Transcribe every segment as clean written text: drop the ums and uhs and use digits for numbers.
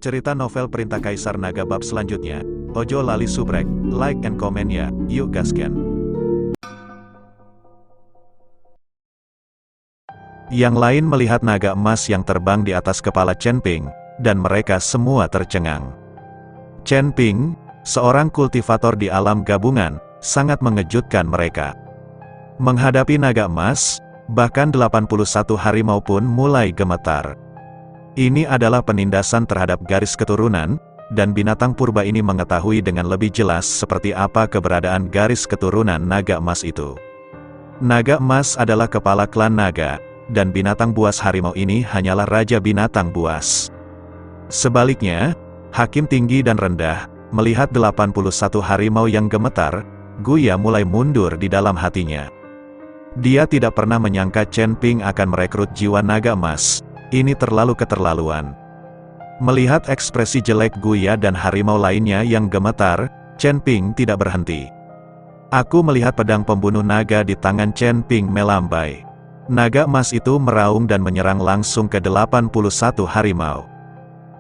Cerita novel Perintah Kaisar Naga bab selanjutnya. Ojo lali subrek, like and comment ya, yuk gasken. Yang lain melihat naga emas yang terbang di atas kepala Chen Ping, dan mereka semua tercengang. Chen Ping, seorang kultivator di alam gabungan, sangat mengejutkan mereka. Menghadapi naga emas, bahkan 81 harimau pun mulai gemetar. Ini adalah penindasan terhadap garis keturunan, dan binatang purba ini mengetahui dengan lebih jelas seperti apa keberadaan garis keturunan naga emas itu. Naga emas adalah kepala klan naga, dan binatang buas harimau ini hanyalah raja binatang buas. Sebaliknya, hakim tinggi dan rendah, melihat 81 harimau yang gemetar, Guya mulai mundur di dalam hatinya. Dia tidak pernah menyangka Chen Ping akan merekrut jiwa naga emas. Ini terlalu keterlaluan. Melihat ekspresi jelek Guya dan harimau lainnya yang gemetar, Chen Ping tidak berhenti. Aku melihat pedang pembunuh naga di tangan Chen Ping melambai. Naga emas itu meraung dan menyerang langsung ke 81 harimau.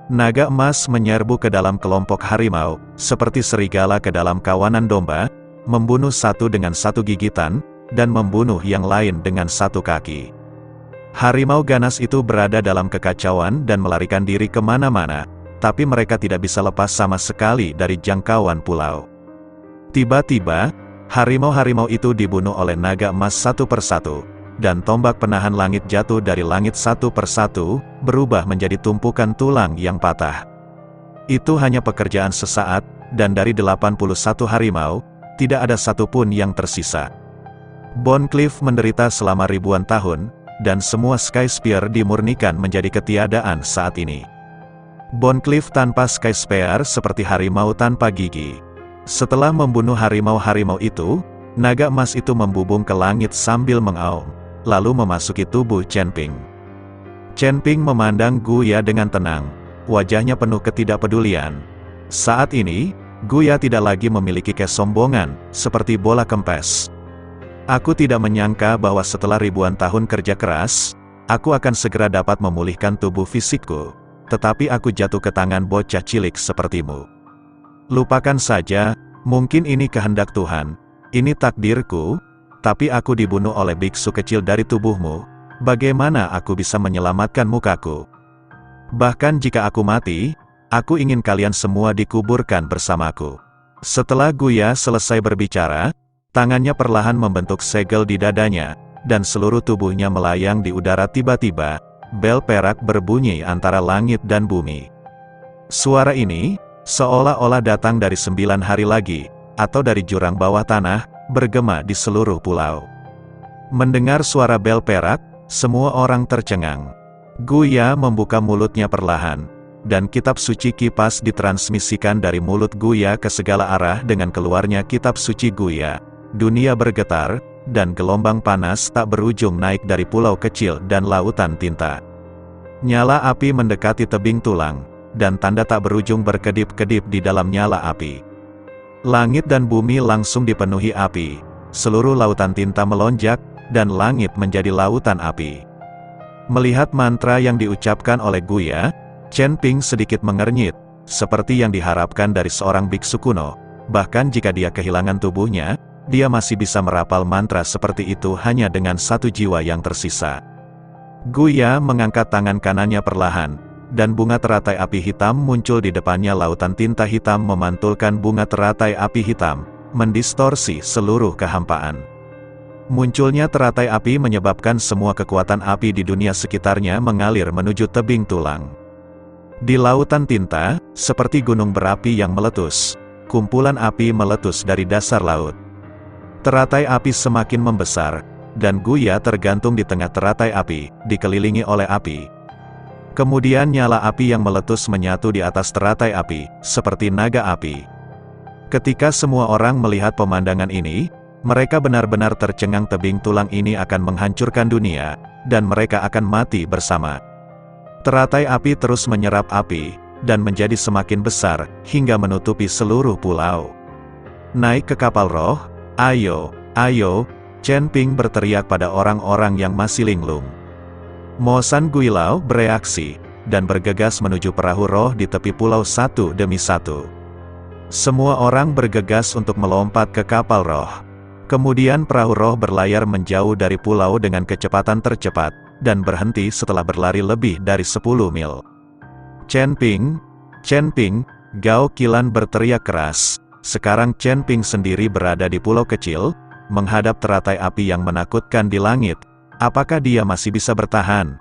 Naga emas menyerbu ke dalam kelompok harimau, seperti serigala ke dalam kawanan domba, membunuh satu dengan satu gigitan, dan membunuh yang lain dengan satu kaki. Harimau ganas itu berada dalam kekacauan dan melarikan diri kemana-mana, tapi mereka tidak bisa lepas sama sekali dari jangkauan pulau. Tiba-tiba, harimau-harimau itu dibunuh oleh naga emas satu persatu, dan tombak penahan langit jatuh dari langit satu persatu, berubah menjadi tumpukan tulang yang patah. Itu hanya pekerjaan sesaat, dan dari 81 harimau, tidak ada satupun yang tersisa. Bone Cliff menderita selama ribuan tahun, dan semua Sky Spear dimurnikan menjadi ketiadaan saat ini. Bone Cliff tanpa Sky Spear seperti harimau tanpa gigi. Setelah membunuh harimau-harimau itu, naga emas itu membubung ke langit sambil mengaum, lalu memasuki tubuh Chen Ping. Chen Ping memandang Guya dengan tenang, wajahnya penuh ketidakpedulian. Saat ini, Guya tidak lagi memiliki kesombongan, seperti bola kempes. Aku tidak menyangka bahwa setelah ribuan tahun kerja keras, aku akan segera dapat memulihkan tubuh fisikku, tetapi aku jatuh ke tangan bocah cilik sepertimu. Lupakan saja, mungkin ini kehendak Tuhan, ini takdirku, tapi aku dibunuh oleh biksu kecil dari tubuhmu, bagaimana aku bisa menyelamatkan mukaku? Bahkan jika aku mati, aku ingin kalian semua dikuburkan bersamaku. Setelah Guya selesai berbicara, tangannya perlahan membentuk segel di dadanya, dan seluruh tubuhnya melayang di udara. Tiba-tiba, bel perak berbunyi antara langit dan bumi. Suara ini, seolah-olah datang dari 9 hari lagi, atau dari jurang bawah tanah, bergema di seluruh pulau. Mendengar suara bel perak, semua orang tercengang. Guya membuka mulutnya perlahan, dan kitab suci kipas ditransmisikan dari mulut Guya ke segala arah. Dengan keluarnya kitab suci Guya, dunia bergetar, dan gelombang panas tak berujung naik dari pulau kecil dan lautan tinta. Nyala api mendekati tebing tulang, dan tanda tak berujung berkedip-kedip di dalam nyala api. Langit dan bumi langsung dipenuhi api, seluruh lautan tinta melonjak, dan langit menjadi lautan api. Melihat mantra yang diucapkan oleh Guya, Chen Ping sedikit mengernyit, seperti yang diharapkan dari seorang biksu kuno. Bahkan jika dia kehilangan tubuhnya, dia masih bisa merapal mantra seperti itu hanya dengan satu jiwa yang tersisa. Guya mengangkat tangan kanannya perlahan, dan bunga teratai api hitam muncul di depannya. Lautan tinta hitam memantulkan bunga teratai api hitam, mendistorsi seluruh kehampaan. Munculnya teratai api menyebabkan semua kekuatan api di dunia sekitarnya mengalir menuju tebing tulang. Di lautan tinta, seperti gunung berapi yang meletus, kumpulan api meletus dari dasar laut. Teratai api semakin membesar, dan Guya tergantung di tengah teratai api, dikelilingi oleh api. Kemudian nyala api yang meletus menyatu di atas teratai api, seperti naga api. Ketika semua orang melihat pemandangan ini, mereka benar-benar tercengang. Tebing tulang ini akan menghancurkan dunia, dan mereka akan mati bersama. Teratai api terus menyerap api, dan menjadi semakin besar, hingga menutupi seluruh pulau. Naik ke kapal roh. Ayo, ayo, Chen Ping berteriak pada orang-orang yang masih linglung. Mo San Guilao bereaksi, dan bergegas menuju perahu roh di tepi pulau satu demi satu. Semua orang bergegas untuk melompat ke kapal roh. Kemudian perahu roh berlayar menjauh dari pulau dengan kecepatan tercepat, dan berhenti setelah berlari lebih dari 10 mil. Chen Ping, Gao Qilan berteriak keras. Sekarang Chen Ping sendiri berada di pulau kecil, menghadap teratai api yang menakutkan di langit. Apakah dia masih bisa bertahan?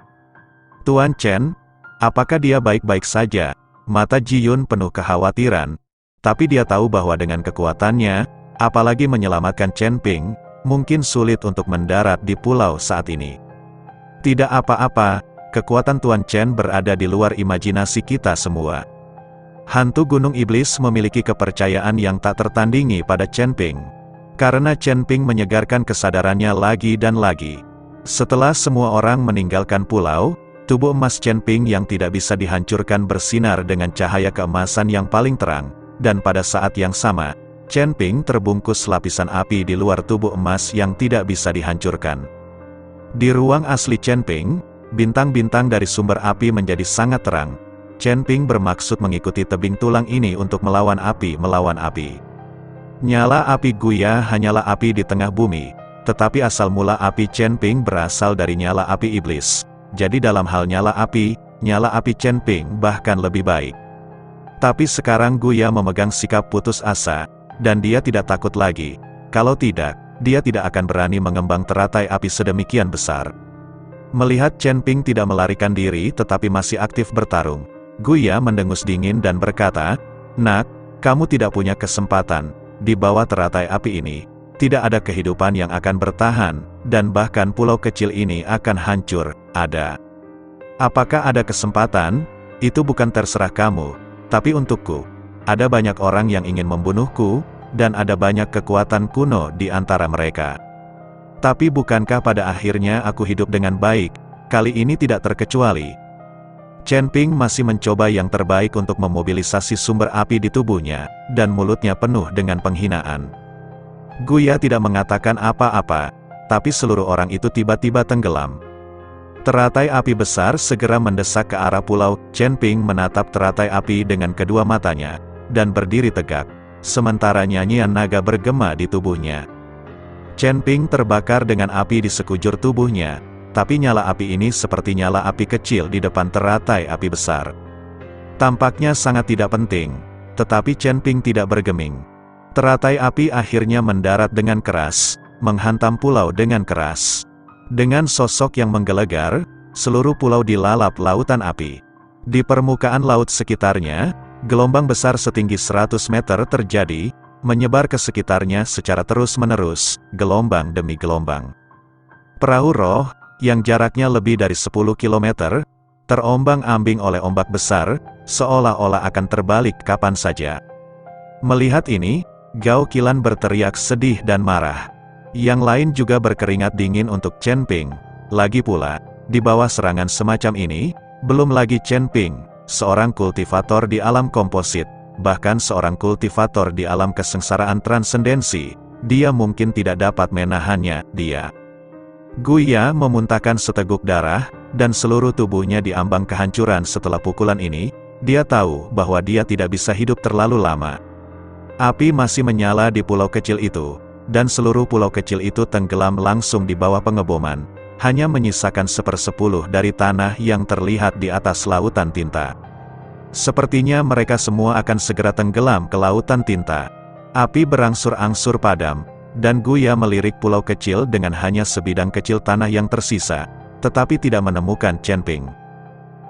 Tuan Chen, apakah dia baik-baik saja? Mata Ji Yun penuh kekhawatiran. Tapi dia tahu bahwa dengan kekuatannya, apalagi menyelamatkan Chen Ping, mungkin sulit untuk mendarat di pulau saat ini. Tidak apa-apa, kekuatan Tuan Chen berada di luar imajinasi kita semua. Hantu Gunung Iblis memiliki kepercayaan yang tak tertandingi pada Chen Ping. Karena Chen Ping menyegarkan kesadarannya lagi dan lagi. Setelah semua orang meninggalkan pulau, tubuh emas Chen Ping yang tidak bisa dihancurkan bersinar dengan cahaya keemasan yang paling terang. Dan pada saat yang sama, Chen Ping terbungkus lapisan api di luar tubuh emas yang tidak bisa dihancurkan. Di ruang asli Chen Ping, bintang-bintang dari sumber api menjadi sangat terang. Chen Ping bermaksud mengikuti tebing tulang ini untuk melawan api. Nyala api Guya hanyalah api di tengah bumi, tetapi asal mula api Chen Ping berasal dari nyala api iblis. Jadi dalam hal nyala api Chen Ping bahkan lebih baik. Tapi sekarang Guya memegang sikap putus asa, dan dia tidak takut lagi. Kalau tidak, dia tidak akan berani mengembang teratai api sedemikian besar. Melihat Chen Ping tidak melarikan diri tetapi masih aktif bertarung, Guya mendengus dingin dan berkata, "Nak, kamu tidak punya kesempatan. Di bawah teratai api ini, tidak ada kehidupan yang akan bertahan, dan bahkan pulau kecil ini akan hancur. Ada. Apakah ada kesempatan? Itu bukan terserah kamu. Tapi untukku, ada banyak orang yang ingin membunuhku, dan ada banyak kekuatan kuno di antara mereka. Tapi bukankah pada akhirnya aku hidup dengan baik? Kali ini tidak terkecuali." Chen Ping masih mencoba yang terbaik untuk memobilisasi sumber api di tubuhnya, dan mulutnya penuh dengan penghinaan. Guya tidak mengatakan apa-apa, tapi seluruh orang itu tiba-tiba tenggelam. Teratai api besar segera mendesak ke arah pulau. Chen Ping menatap teratai api dengan kedua matanya, dan berdiri tegak, sementara nyanyian naga bergema di tubuhnya. Chen Ping terbakar dengan api di sekujur tubuhnya, tapi nyala api ini seperti nyala api kecil di depan teratai api besar. Tampaknya sangat tidak penting, tetapi Chen Ping tidak bergeming. Teratai api akhirnya mendarat dengan keras, menghantam pulau dengan keras. Dengan sosok yang menggelegar, seluruh pulau dilalap lautan api. Di permukaan laut sekitarnya, gelombang besar setinggi 100 meter terjadi, menyebar ke sekitarnya secara terus-menerus, gelombang demi gelombang. Perahu roh, yang jaraknya lebih dari 10 km, terombang-ambing oleh ombak besar, seolah-olah akan terbalik kapan saja. Melihat ini, Gao Qilan berteriak sedih dan marah. Yang lain juga berkeringat dingin untuk Chen Ping. Lagi pula, di bawah serangan semacam ini, belum lagi Chen Ping, seorang kultivator di alam komposit, bahkan seorang kultivator di alam kesengsaraan transendensi, dia mungkin tidak dapat menahannya. Guya memuntahkan seteguk darah, dan seluruh tubuhnya diambang kehancuran setelah pukulan ini. Dia tahu bahwa dia tidak bisa hidup terlalu lama. Api masih menyala di pulau kecil itu, dan seluruh pulau kecil itu tenggelam langsung di bawah pengeboman, hanya menyisakan 1/10 dari tanah yang terlihat di atas lautan tinta. Sepertinya mereka semua akan segera tenggelam ke lautan tinta. Api berangsur-angsur padam, dan Guya melirik pulau kecil dengan hanya sebidang kecil tanah yang tersisa, tetapi tidak menemukan Chen Ping.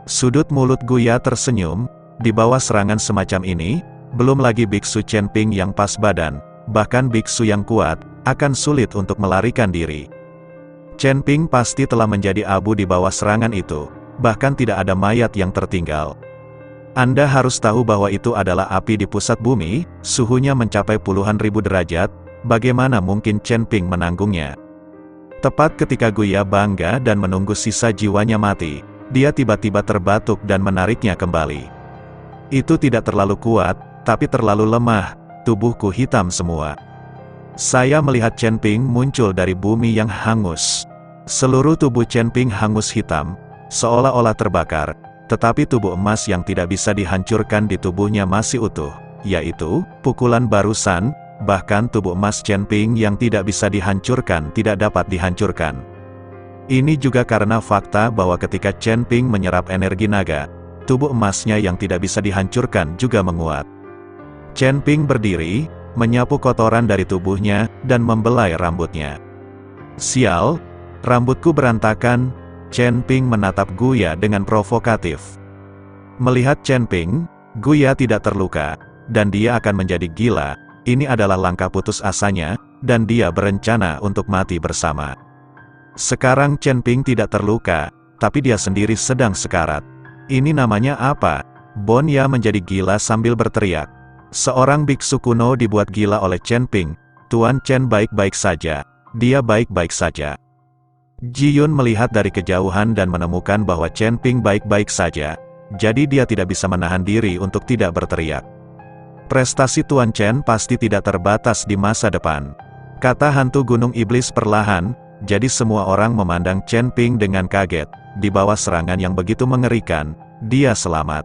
Sudut mulut Guya tersenyum. Di bawah serangan semacam ini, belum lagi biksu Chen Ping yang pas badan, bahkan biksu yang kuat, akan sulit untuk melarikan diri. Chen Ping pasti telah menjadi abu di bawah serangan itu, bahkan tidak ada mayat yang tertinggal. Anda harus tahu bahwa itu adalah api di pusat bumi, suhunya mencapai puluhan ribu derajat, bagaimana mungkin Chen Ping menanggungnya? Tepat ketika Guya bangga dan menunggu sisa jiwanya mati, dia tiba-tiba terbatuk dan menariknya kembali. Itu tidak terlalu kuat, tapi terlalu lemah. Tubuhku hitam semua. Saya melihat Chen Ping muncul dari bumi yang hangus. Seluruh tubuh Chen Ping hangus hitam, seolah-olah terbakar. tetapi tubuh emas yang tidak bisa dihancurkan di tubuhnya masih utuh, yaitu pukulan barusan. Bahkan tubuh emas Chen Ping yang tidak bisa dihancurkan tidak dapat dihancurkan. Ini juga karena fakta bahwa ketika Chen Ping menyerap energi naga, tubuh emasnya yang tidak bisa dihancurkan juga menguat. Chen Ping berdiri, menyapu kotoran dari tubuhnya, dan membelai rambutnya. "Sial, rambutku berantakan." Chen Ping menatap Guya dengan provokatif. Melihat Chen Ping, Guya tidak terluka, dan dia akan menjadi gila. Ini adalah langkah putus asanya, dan dia berencana untuk mati bersama. Sekarang Chen Ping tidak terluka, tapi dia sendiri sedang sekarat. Ini namanya apa? Bon Ya menjadi gila sambil berteriak. Seorang biksu kuno dibuat gila oleh Chen Ping. Tuan Chen baik-baik saja. Dia baik-baik saja. Ji Yun melihat dari kejauhan dan menemukan bahwa Chen Ping baik-baik saja. Jadi dia tidak bisa menahan diri untuk tidak berteriak. Prestasi Tuan Chen pasti tidak terbatas di masa depan, kata hantu gunung iblis perlahan. Jadi semua orang memandang Chen Ping dengan kaget. Di bawah serangan yang begitu mengerikan, dia selamat.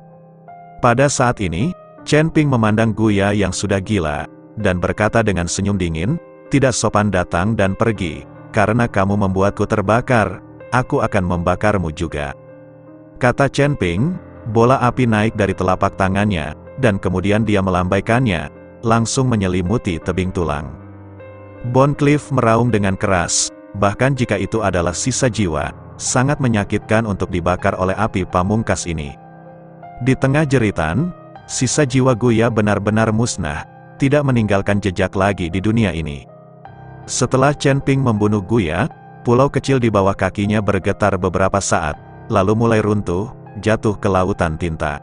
Pada saat ini, Chen Ping memandang Guya yang sudah gila, dan berkata dengan senyum dingin, "Tidak sopan datang dan pergi, karena kamu membuatku terbakar, aku akan membakarmu juga." Kata Chen Ping, bola api naik dari telapak tangannya, dan kemudian dia melambaikannya, langsung menyelimuti tebing tulang. Bon Cliff meraung dengan keras, bahkan jika itu adalah sisa jiwa, sangat menyakitkan untuk dibakar oleh api pamungkas ini. Di tengah jeritan, sisa jiwa Guya benar-benar musnah, tidak meninggalkan jejak lagi di dunia ini. Setelah Chen Ping membunuh Guya, pulau kecil di bawah kakinya bergetar beberapa saat, lalu mulai runtuh, jatuh ke lautan tinta.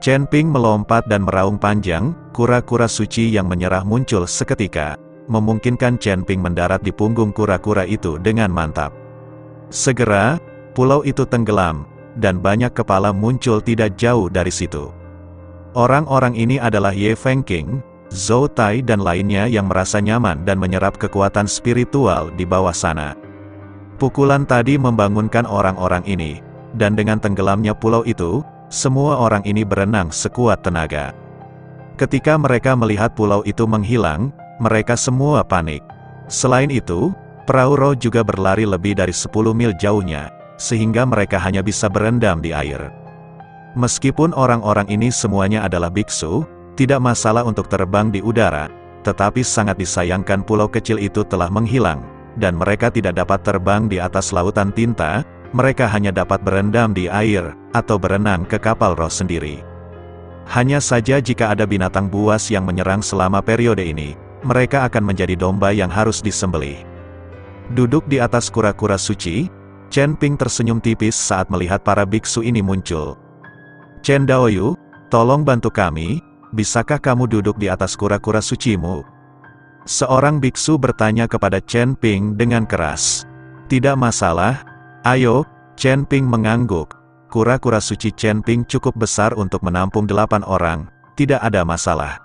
Chen Ping melompat dan meraung panjang, kura-kura suci yang menyerah muncul seketika, memungkinkan Chen Ping mendarat di punggung kura-kura itu dengan mantap. Segera, pulau itu tenggelam, dan banyak kepala muncul tidak jauh dari situ. Orang-orang ini adalah Ye Fengqing, Zhou Tai dan lainnya yang merasa nyaman dan menyerap kekuatan spiritual di bawah sana. Pukulan tadi membangunkan orang-orang ini, dan dengan tenggelamnya pulau itu, semua orang ini berenang sekuat tenaga. Ketika mereka melihat pulau itu menghilang, mereka semua panik. Selain itu, perahu roh juga berlari lebih dari 10 mil jauhnya, sehingga mereka hanya bisa berendam di air. Meskipun orang-orang ini semuanya adalah biksu, tidak masalah untuk terbang di udara, tetapi sangat disayangkan pulau kecil itu telah menghilang, dan mereka tidak dapat terbang di atas lautan tinta. Mereka hanya dapat berendam di air, atau berenang ke kapal roh sendiri. Hanya saja jika ada binatang buas yang menyerang selama periode ini, mereka akan menjadi domba yang harus disembelih. Duduk di atas kura-kura suci, Chen Ping tersenyum tipis saat melihat para biksu ini muncul. "Chen Daoyu, tolong bantu kami, bisakah kamu duduk di atas kura-kura sucimu?" Seorang biksu bertanya kepada Chen Ping dengan keras. "Tidak masalah. Ayo." Chen Ping mengangguk. Kura-kura suci Chen Ping cukup besar untuk menampung 8 orang, tidak ada masalah.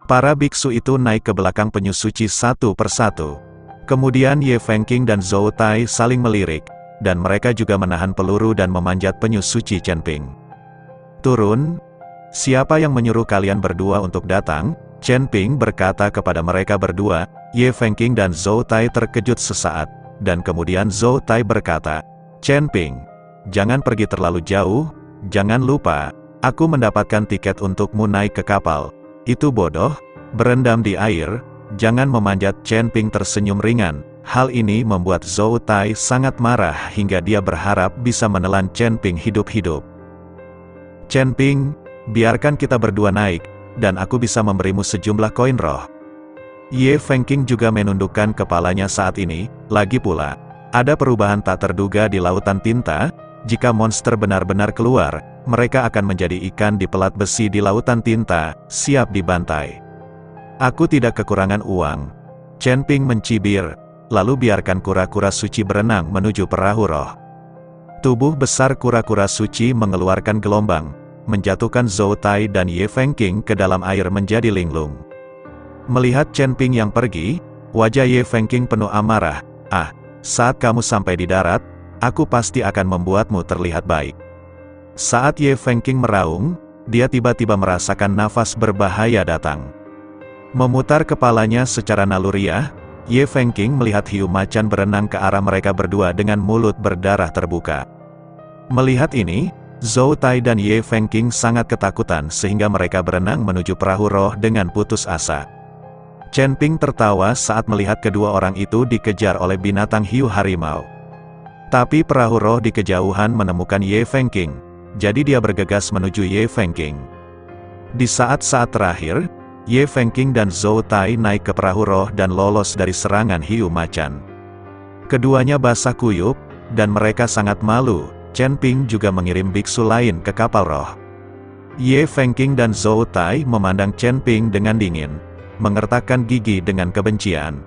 Para biksu itu naik ke belakang penyu suci satu persatu. Kemudian Ye Fengqing dan Zhou Tai saling melirik, dan mereka juga menahan peluru dan memanjat penyu suci Chen Ping. "Turun. Siapa yang menyuruh kalian berdua untuk datang?" Chen Ping berkata kepada mereka berdua. Ye Fengqing dan Zhou Tai terkejut sesaat. Dan kemudian Zhou Tai berkata, "Chen Ping, jangan pergi terlalu jauh, jangan lupa, aku mendapatkan tiket untukmu naik ke kapal. Itu bodoh, berendam di air, jangan memanjat." Chen Ping tersenyum ringan. Hal ini membuat Zhou Tai sangat marah hingga dia berharap bisa menelan Chen Ping hidup-hidup. "Chen Ping, biarkan kita berdua naik, dan aku bisa memberimu sejumlah koin roh." Ye Fengqing juga menundukkan kepalanya saat ini. Lagi pula, ada perubahan tak terduga di lautan tinta. Jika monster benar-benar keluar, mereka akan menjadi ikan di pelat besi di lautan tinta, siap dibantai. "Aku tidak kekurangan uang." Chen Ping mencibir, lalu biarkan kura-kura suci berenang menuju perahu roh. Tubuh besar kura-kura suci mengeluarkan gelombang, menjatuhkan Zhou Tai dan Ye Fengqing ke dalam air menjadi linglung. Melihat Chen Ping yang pergi, wajah Ye Fengqing penuh amarah. "Ah, saat kamu sampai di darat, aku pasti akan membuatmu terlihat baik." Saat Ye Fengqing meraung, dia tiba-tiba merasakan nafas berbahaya datang. Memutar kepalanya secara naluriah, Ye Fengqing melihat hiu macan berenang ke arah mereka berdua dengan mulut berdarah terbuka. Melihat ini, Zhou Tai dan Ye Fengqing sangat ketakutan sehingga mereka berenang menuju perahu roh dengan putus asa. Chen Ping tertawa saat melihat kedua orang itu dikejar oleh binatang hiu harimau. Tapi perahu roh di kejauhan menemukan Ye Fengqing, jadi dia bergegas menuju Ye Fengqing. Di saat-saat terakhir, Ye Fengqing dan Zhou Tai naik ke perahu roh dan lolos dari serangan hiu macan. Keduanya basah kuyup, dan mereka sangat malu. Chen Ping juga mengirim biksu lain ke kapal roh. Ye Fengqing dan Zhou Tai memandang Chen Ping dengan dingin, mengertakkan gigi dengan kebencian.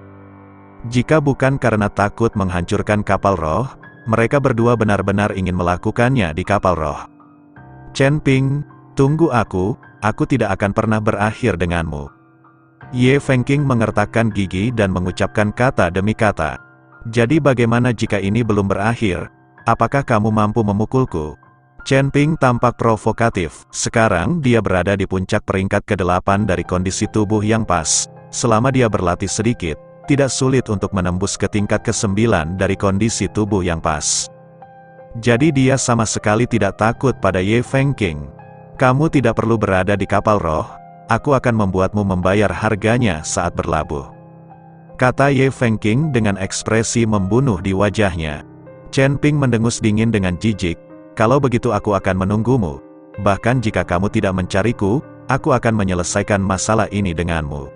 Jika bukan karena takut menghancurkan kapal roh, mereka berdua benar-benar ingin melakukannya di kapal roh. Chen Ping, tunggu aku tidak akan pernah berakhir denganmu. Ye Fengqing mengertakkan gigi dan mengucapkan kata demi kata. Jadi bagaimana jika ini belum berakhir? Apakah kamu mampu memukulku? Chen Ping tampak provokatif. Sekarang dia berada di puncak peringkat ke-8 dari kondisi tubuh yang pas. Selama dia berlatih sedikit, tidak sulit untuk menembus ke tingkat ke-9 dari kondisi tubuh yang pas. Jadi dia sama sekali tidak takut pada Ye Fengqing. Kamu tidak perlu berada di kapal roh, aku akan membuatmu membayar harganya saat berlabuh. Kata Ye Fengqing dengan ekspresi membunuh di wajahnya. Chen Ping mendengus dingin dengan jijik. Kalau begitu aku akan menunggumu. Bahkan jika kamu tidak mencariku, aku akan menyelesaikan masalah ini denganmu.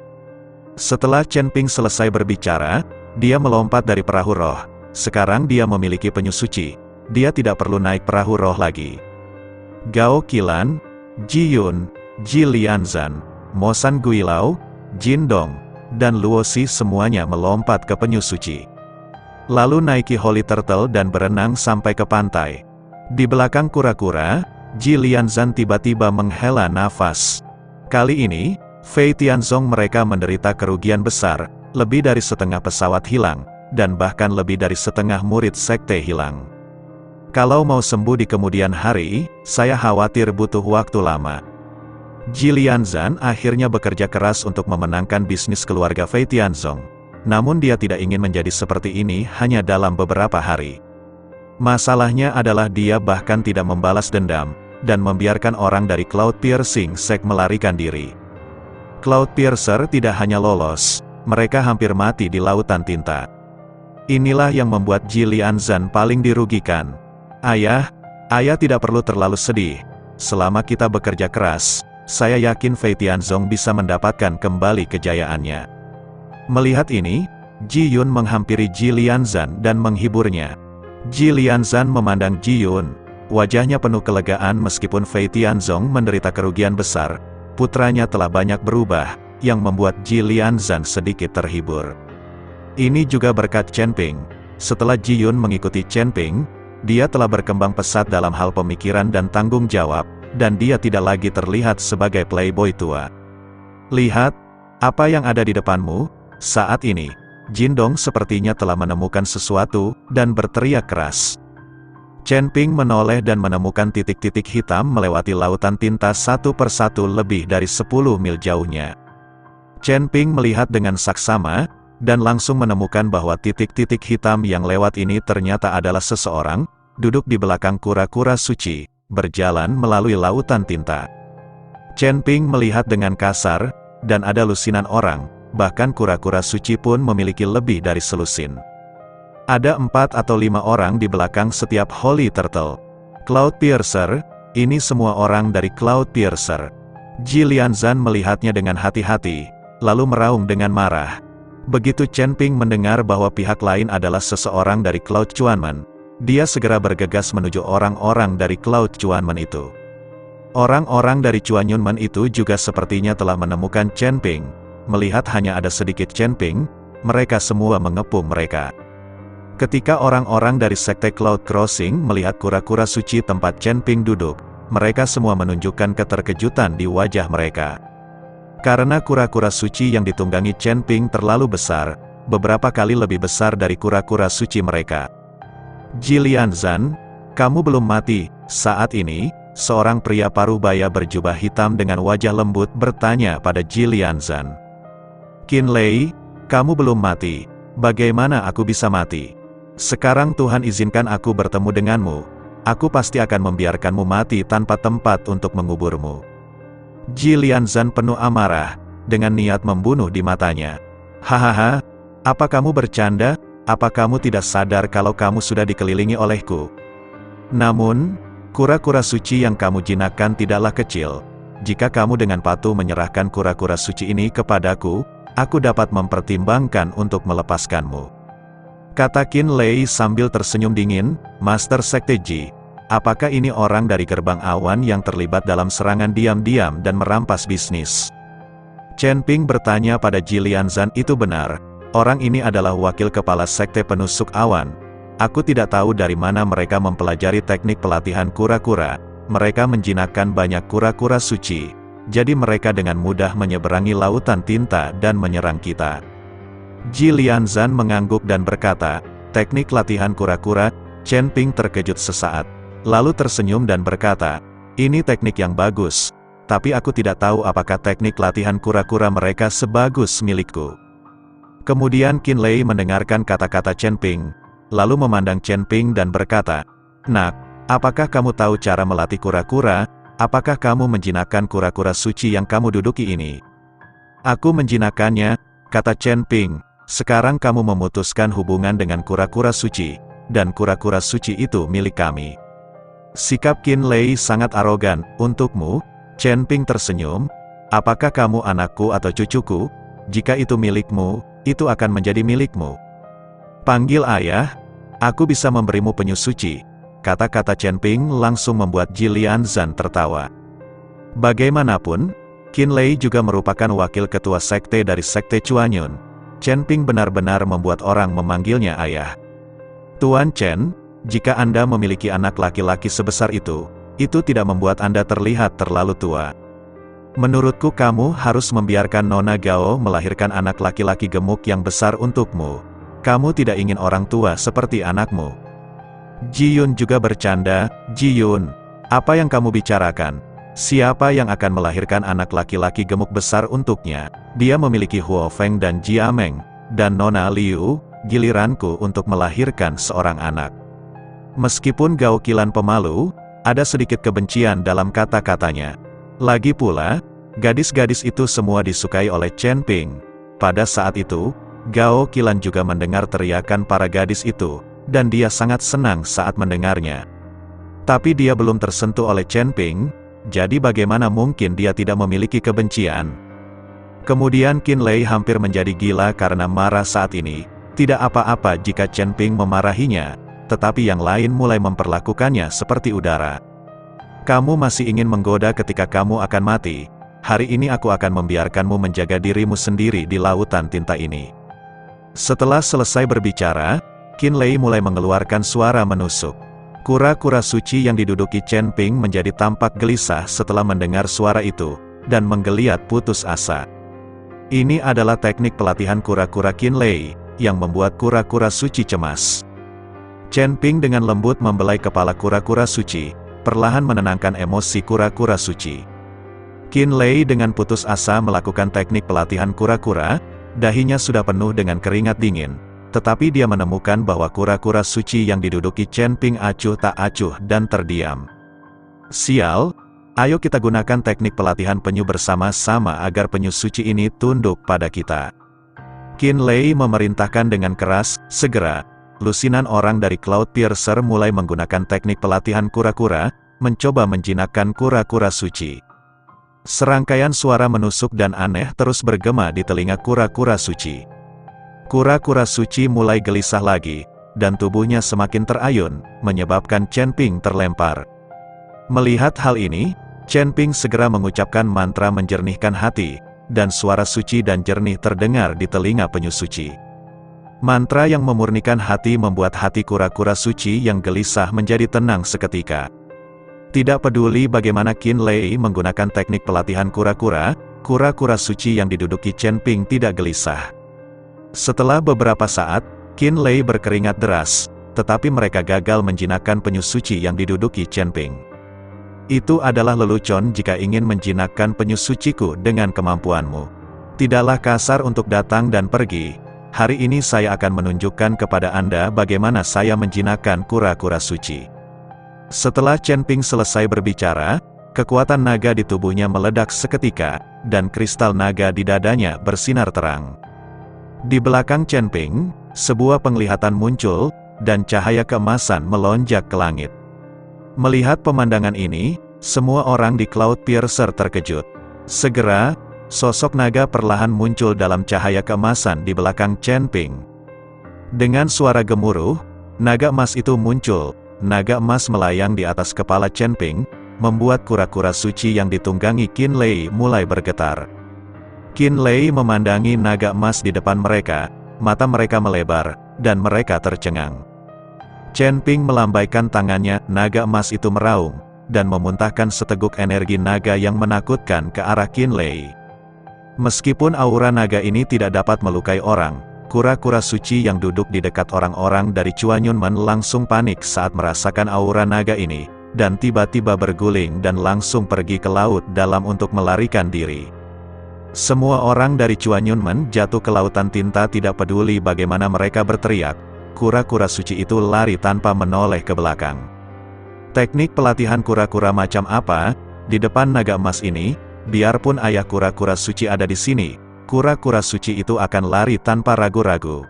Setelah Chen Ping selesai berbicara, dia melompat dari perahu roh. Sekarang dia memiliki penyu suci. Dia tidak perlu naik perahu roh lagi. Gao Qilan, Ji Yun, Ji Lianzan, Mo San Guilao, Jin Dong, dan Luo Xi semuanya melompat ke penyu suci. Lalu naiki Holy Turtle dan berenang sampai ke pantai. Di belakang kura-kura, Ji Lianzan tiba-tiba menghela nafas. Kali ini, Fei Tianzong mereka menderita kerugian besar, lebih dari setengah pesawat hilang, dan bahkan lebih dari setengah murid sekte hilang. Kalau mau sembuh di kemudian hari, saya khawatir butuh waktu lama. Ji Lianzan akhirnya bekerja keras untuk memenangkan bisnis keluarga Fei Tianzong. Namun dia tidak ingin menjadi seperti ini hanya dalam beberapa hari. Masalahnya adalah dia bahkan tidak membalas dendam, dan membiarkan orang dari Cloud Piercing Sect melarikan diri. Cloud Piercer tidak hanya lolos, mereka hampir mati di lautan tinta. Inilah yang membuat Ji Lianzan paling dirugikan. Ayah tidak perlu terlalu sedih. Selama kita bekerja keras, saya yakin Fei Tianzong bisa mendapatkan kembali kejayaannya. Melihat ini, Ji Yun menghampiri Ji Lianzan dan menghiburnya. Ji Lianzan memandang Ji Yun, wajahnya penuh kelegaan meskipun Fei Tianzong menderita kerugian besar, putranya telah banyak berubah, yang membuat Ji Lianzan sedikit terhibur. Ini juga berkat Chen Ping. Setelah Ji Yun mengikuti Chen Ping, dia telah berkembang pesat dalam hal pemikiran dan tanggung jawab, dan dia tidak lagi terlihat sebagai playboy tua. Lihat, apa yang ada di depanmu. Saat ini, Jin Dong sepertinya telah menemukan sesuatu, dan berteriak keras. Chen Ping menoleh dan menemukan titik-titik hitam melewati lautan tinta satu persatu lebih dari 10 mil jauhnya. Chen Ping melihat dengan saksama, dan langsung menemukan bahwa titik-titik hitam yang lewat ini ternyata adalah seseorang, duduk di belakang kura-kura suci, berjalan melalui lautan tinta. Chen Ping melihat dengan kasar, dan ada lusinan orang, bahkan kura-kura suci pun memiliki lebih dari selusin. Ada 4 atau 5 orang di belakang setiap Holy Turtle. Cloud Piercer, ini semua orang dari Cloud Piercer. Ji Lianzan melihatnya dengan hati-hati, lalu meraung dengan marah. Begitu Chen Ping mendengar bahwa pihak lain adalah seseorang dari Cloud Chuanmen, dia segera bergegas menuju orang-orang dari Cloud Chuanmen itu. Orang-orang dari Chuanyunmen itu juga sepertinya telah menemukan Chen Ping. Melihat hanya ada sedikit Chen Ping, mereka semua mengepung mereka. Ketika orang-orang dari Sekte Cloud Crossing melihat kura-kura suci tempat Chen Ping duduk, mereka semua menunjukkan keterkejutan di wajah mereka. Karena kura-kura suci yang ditunggangi Chen Ping terlalu besar, beberapa kali lebih besar dari kura-kura suci mereka. Ji Lianzan, kamu belum mati. Saat ini, seorang pria parubaya berjubah hitam dengan wajah lembut bertanya pada Ji Lianzan. Qin Lei, kamu belum mati. Bagaimana aku bisa mati? Sekarang Tuhan izinkan aku bertemu denganmu. Aku pasti akan membiarkanmu mati tanpa tempat untuk menguburmu. Ji Lianzan penuh amarah, dengan niat membunuh di matanya. Hahaha, apa kamu bercanda? Apa kamu tidak sadar kalau kamu sudah dikelilingi olehku? Namun, kura-kura suci yang kamu jinakkan tidaklah kecil. Jika kamu dengan patuh menyerahkan kura-kura suci ini kepadaku, aku dapat mempertimbangkan untuk melepaskanmu. Kata Qin Lei sambil tersenyum dingin, Master Sekte Ji, apakah ini orang dari gerbang awan yang terlibat dalam serangan diam-diam dan merampas bisnis? Chen Ping bertanya pada Ji Lianzan. Itu benar, orang ini adalah wakil kepala Sekte Penusuk Awan. Aku tidak tahu dari mana mereka mempelajari teknik pelatihan kura-kura. Mereka menjinakkan banyak kura-kura suci, jadi mereka dengan mudah menyeberangi lautan tinta dan menyerang kita. Ji Lianzan mengangguk dan berkata, teknik latihan kura-kura. Chen Ping terkejut sesaat, lalu tersenyum dan berkata, ini teknik yang bagus, tapi aku tidak tahu apakah teknik latihan kura-kura mereka sebagus milikku. Kemudian Qin Lei mendengarkan kata-kata Chen Ping, lalu memandang Chen Ping dan berkata, Nak, apakah kamu tahu cara melatih kura-kura? Apakah kamu menjinakkan kura-kura suci yang kamu duduki ini? Aku menjinakkannya, kata Chen Ping. Sekarang kamu memutuskan hubungan dengan kura-kura suci, dan kura-kura suci itu milik kami. Sikap Qin Lei sangat arogan. Untukmu? Chen Ping tersenyum. Apakah kamu anakku atau cucuku? Jika itu milikmu, itu akan menjadi milikmu. Panggil ayah, aku bisa memberimu penyu suci. Kata-kata Chen Ping langsung membuat Ji Lianzan tertawa. Bagaimanapun, Qin Lei juga merupakan wakil ketua sekte dari Sekte Chuanyun. Chen Ping benar-benar membuat orang memanggilnya ayah. Tuan Chen, jika Anda memiliki anak laki-laki sebesar itu tidak membuat Anda terlihat terlalu tua. Menurutku kamu harus membiarkan Nona Gao melahirkan anak laki-laki gemuk yang besar untukmu. Kamu tidak ingin orang tua seperti anakmu. Ji Yun juga bercanda. Ji Yun, apa yang kamu bicarakan? Siapa yang akan melahirkan anak laki-laki gemuk besar untuknya? Dia memiliki Huo Feng dan Jia Meng, dan Nona Liu, giliranku untuk melahirkan seorang anak. Meskipun Gao Qilan pemalu, ada sedikit kebencian dalam kata-katanya. Lagi pula, gadis-gadis itu semua disukai oleh Chen Ping. Pada saat itu, Gao Qilan juga mendengar teriakan para gadis itu, dan dia sangat senang saat mendengarnya. Tapi dia belum tersentuh oleh Chen Ping, jadi bagaimana mungkin dia tidak memiliki kebencian? Kemudian Qin Lei hampir menjadi gila karena marah saat ini. Tidak apa-apa jika Chen Ping memarahinya, tetapi yang lain mulai memperlakukannya seperti udara. Kamu masih ingin menggoda ketika kamu akan mati. Hari ini aku akan membiarkanmu menjaga dirimu sendiri di lautan tinta ini. Setelah selesai berbicara, Qin Lei mulai mengeluarkan suara menusuk. Kura-kura suci yang diduduki Chen Ping menjadi tampak gelisah setelah mendengar suara itu, dan menggeliat putus asa. Ini adalah teknik pelatihan kura-kura Qin Lei, yang membuat kura-kura suci cemas. Chen Ping dengan lembut membelai kepala kura-kura suci, perlahan menenangkan emosi kura-kura suci. Qin Lei dengan putus asa melakukan teknik pelatihan kura-kura, dahinya sudah penuh dengan keringat dingin. Tetapi dia menemukan bahwa kura-kura suci yang diduduki Chen Ping acuh tak acuh dan terdiam. Sial, ayo kita gunakan teknik pelatihan penyu bersama-sama agar penyu suci ini tunduk pada kita. Qin Lei memerintahkan dengan keras. Segera, lusinan orang dari Cloud Piercer mulai menggunakan teknik pelatihan kura-kura, mencoba menjinakkan kura-kura suci. Serangkaian suara menusuk dan aneh terus bergema di telinga kura-kura suci. Kura-kura suci mulai gelisah lagi, dan tubuhnya semakin terayun, menyebabkan Chen Ping terlempar. Melihat hal ini, Chen Ping segera mengucapkan mantra menjernihkan hati, dan suara suci dan jernih terdengar di telinga penyu suci. Mantra yang memurnikan hati membuat hati kura-kura suci yang gelisah menjadi tenang seketika. Tidak peduli bagaimana Qin Lei menggunakan teknik pelatihan kura-kura, kura-kura suci yang diduduki Chen Ping tidak gelisah. Setelah beberapa saat, Qin Lei berkeringat deras, tetapi mereka gagal menjinakkan penyu suci yang diduduki Chen Ping. Itu adalah lelucon jika ingin menjinakkan penyusuciku dengan kemampuanmu. Tidaklah kasar untuk datang dan pergi. Hari ini saya akan menunjukkan kepada Anda bagaimana saya menjinakkan kura-kura suci. Setelah Chen Ping selesai berbicara, kekuatan naga di tubuhnya meledak seketika, dan kristal naga di dadanya bersinar terang. Di belakang Chen Ping, sebuah penglihatan muncul, dan cahaya keemasan melonjak ke langit. Melihat pemandangan ini, semua orang di Cloudpiercer terkejut. Segera, sosok naga perlahan muncul dalam cahaya keemasan di belakang Chen Ping. Dengan suara gemuruh, naga emas itu muncul. Naga emas melayang di atas kepala Chen Ping, membuat kura-kura suci yang ditunggangi Qin Lei mulai bergetar. Qin Lei memandangi naga emas di depan mereka, mata mereka melebar, dan mereka tercengang. Chen Ping melambaikan tangannya, naga emas itu meraung, dan memuntahkan seteguk energi naga yang menakutkan ke arah Qin Lei. Meskipun aura naga ini tidak dapat melukai orang, kura-kura suci yang duduk di dekat orang-orang dari Chuanyunmen langsung panik saat merasakan aura naga ini, dan tiba-tiba berguling dan langsung pergi ke laut dalam untuk melarikan diri. Semua orang dari Chuanyunmen jatuh ke lautan tinta tidak peduli bagaimana mereka berteriak. Kura-kura suci itu lari tanpa menoleh ke belakang. Teknik pelatihan kura-kura macam apa? Di depan naga emas ini, biarpun ayah kura-kura suci ada di sini, kura-kura suci itu akan lari tanpa ragu-ragu.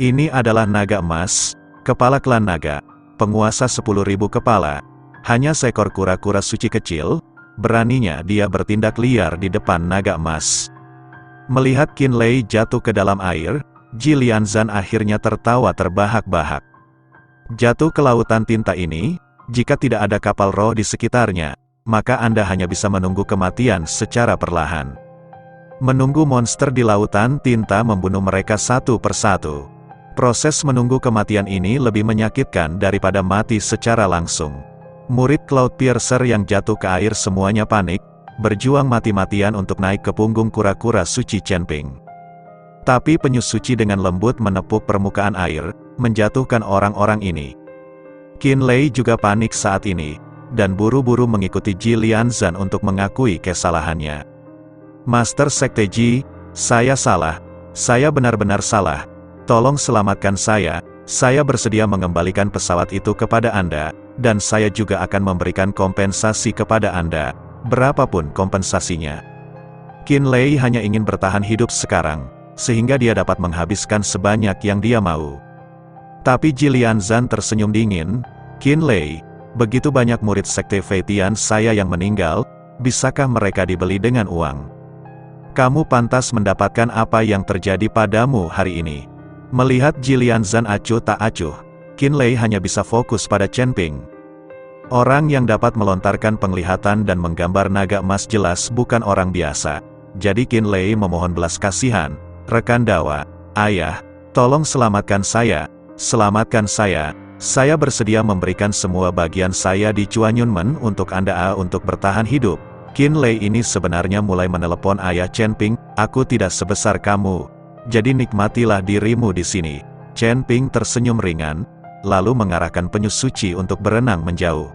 Ini adalah naga emas, kepala klan naga, penguasa 10.000 kepala. Hanya seekor kura-kura suci kecil, beraninya dia bertindak liar di depan naga emas. Melihat Qin Lei jatuh ke dalam air, Ji Lianzan akhirnya tertawa terbahak-bahak. Jatuh ke lautan tinta ini, jika tidak ada kapal roh di sekitarnya, maka Anda hanya bisa menunggu kematian secara perlahan. Menunggu monster di lautan tinta membunuh mereka satu persatu. Proses menunggu kematian ini lebih menyakitkan daripada mati secara langsung. Murid Cloudpiercer yang jatuh ke air semuanya panik, berjuang mati-matian untuk naik ke punggung kura-kura suci Chen Ping. Tapi penyu suci dengan lembut menepuk permukaan air, menjatuhkan orang-orang ini. Qin Lei juga panik saat ini, dan buru-buru mengikuti Ji Lianzan untuk mengakui kesalahannya. Master Sekte Ji, saya salah. Saya benar-benar salah. Tolong selamatkan saya bersedia mengembalikan pesawat itu kepada Anda, dan saya juga akan memberikan kompensasi kepada Anda, berapapun kompensasinya. Qin Lei hanya ingin bertahan hidup sekarang, sehingga dia dapat menghabiskan sebanyak yang dia mau. Tapi Ji Lianzan tersenyum dingin, Qin Lei, begitu banyak murid Sekte Feitian saya yang meninggal, bisakah mereka dibeli dengan uang? Kamu pantas mendapatkan apa yang terjadi padamu hari ini. Melihat Ji Lianzan acuh tak acuh, Qin Lei hanya bisa fokus pada Chen Ping. Orang yang dapat melontarkan penglihatan dan menggambar naga emas jelas bukan orang biasa. Jadi Qin Lei memohon belas kasihan, rekan dawa, ayah, tolong selamatkan saya, saya bersedia memberikan semua bagian saya di Chuanyunmen untuk Anda untuk bertahan hidup. Qin Lei ini sebenarnya mulai menelepon ayah Chen Ping, aku tidak sebesar kamu, jadi nikmatilah dirimu di sini. Chen Ping tersenyum ringan, lalu mengarahkan penyu suci untuk berenang menjauh.